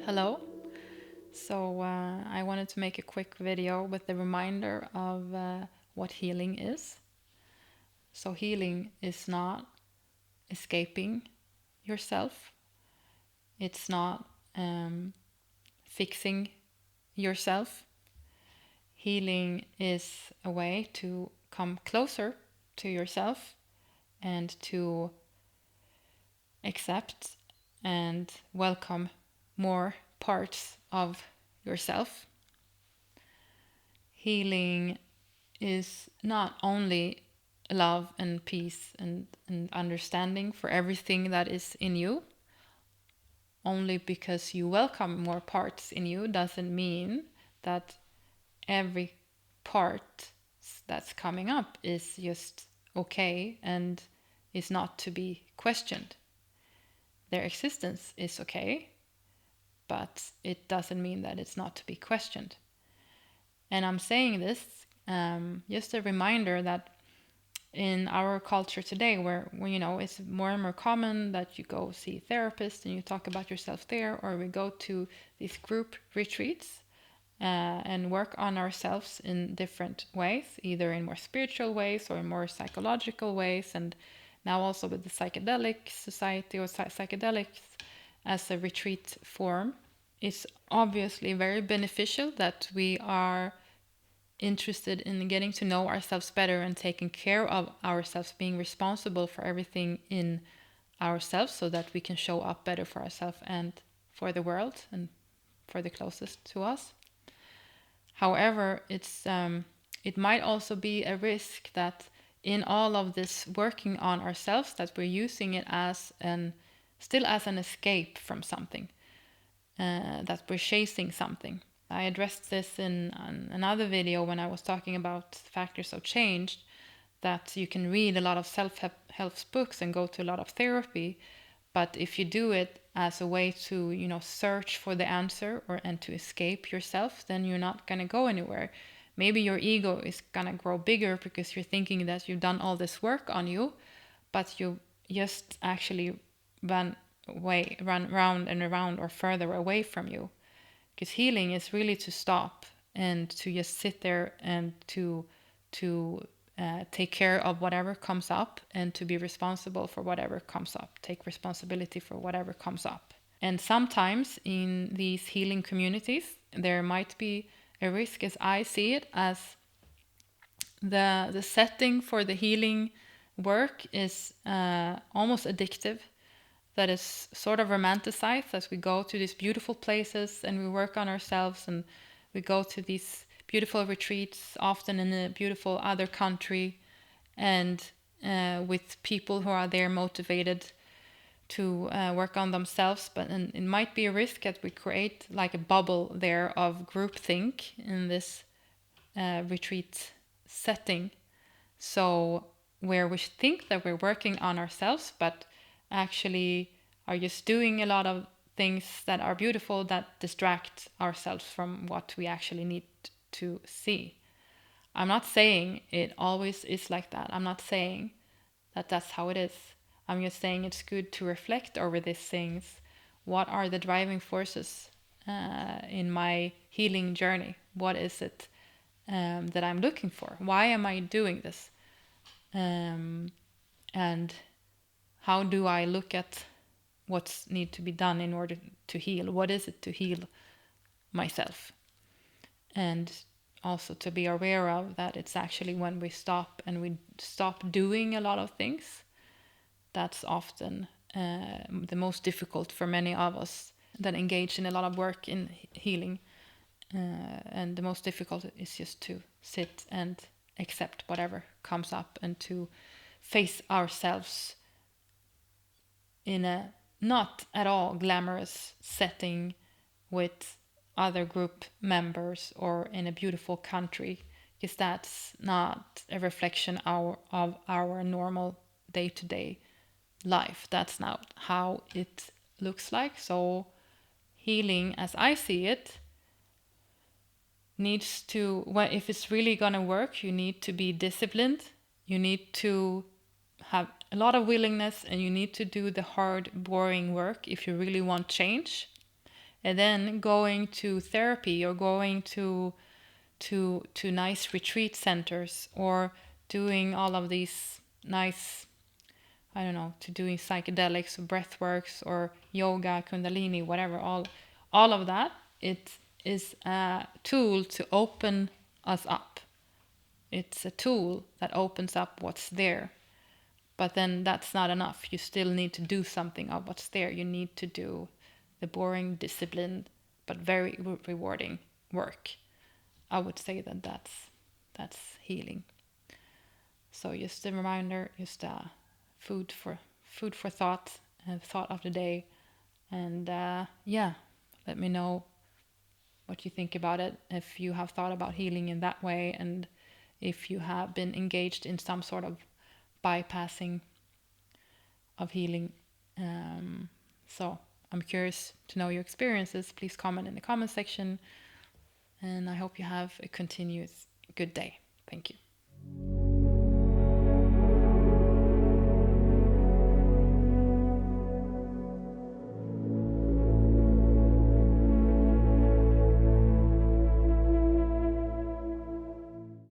Hello. I wanted to make a quick video with the reminder of what healing is. So, healing is not escaping yourself, it's not fixing yourself. Healing is a way to come closer to yourself and to accept and welcome more parts of yourself. Healing is not only love and peace and understanding for everything that is in you. Only because you welcome more parts in you doesn't mean that every part that's coming up is just okay and is not to be questioned. Their existence is okay, but it doesn't mean that it's not to be questioned. And I'm saying this just a reminder that in our culture today, where it's more and more common that you go see a therapist and you talk about yourself there, or we go to these group retreats and work on ourselves in different ways, either in more spiritual ways or in more psychological ways, and now also with the psychedelic society or psychedelics as a retreat form. It's obviously very beneficial that we are interested in getting to know ourselves better and taking care of ourselves, being responsible for everything in ourselves so that we can show up better for ourselves and for the world and for the closest to us. However, it might also be a risk that in all of this working on ourselves that we're using it as still as an escape from something, that we're chasing something. I addressed this in another video when I was talking about factors of change, that you can read a lot of self-help books and go to a lot of therapy, but if you do it as a way to search for the answer and to escape yourself, then you're not going to go anywhere. Maybe your ego is going to grow bigger because you're thinking that you've done all this work on you, but you just actually run round and around or further away from you. Because healing is really to stop and to just sit there and to take care of whatever comes up and to be responsible for whatever comes up. Take responsibility for whatever comes up. And sometimes in these healing communities, there might be a risk, as I see it, as the setting for the healing work is almost addictive, that is sort of romanticized as we go to these beautiful places and we work on ourselves and we go to these beautiful retreats, often in a beautiful other country, and with people who are there motivated to work on themselves. But it might be a risk that we create like a bubble there of groupthink in this retreat setting. So where we think that we're working on ourselves, but actually are just doing a lot of things that are beautiful that distract ourselves from what we actually need to see. I'm not saying it always is like that. I'm not saying that that's how it is. I'm just saying it's good to reflect over these things. What are the driving forces in my healing journey? What is it that I'm looking for? Why am I doing this? And how do I look at what's need to be done in order to heal? What is it to heal myself? And also to be aware of that it's actually when we stop and we stop doing a lot of things, that's often the most difficult for many of us that engage in a lot of work in healing. And the most difficult is just to sit and accept whatever comes up and to face ourselves in a not at all glamorous setting with other group members or in a beautiful country, because that's not a reflection of our normal day-to-day life. That's not how it looks like. So healing, as I see it, needs to, well, if it's really gonna work, you need to be disciplined. You need to have a lot of willingness and you need to do the hard, boring work if you really want change. And then going to therapy or going to nice retreat centers or doing all of these nice, I don't know, to doing psychedelics or breathworks or yoga, kundalini, whatever, all of that, it is a tool to open us up. It's a tool that opens up what's there. But then that's not enough. You still need to do something of what's there. You need to do the boring, disciplined, but very rewarding work. I would say that that's healing. So just a reminder, just food for thought and thought of the day, and yeah, let me know what you think about it. If you have thought about healing in that way, and if you have been engaged in some sort of bypassing of healing. So I'm curious to know your experiences. Please comment in the comment section, and I hope you have a continuous good day. Thank you.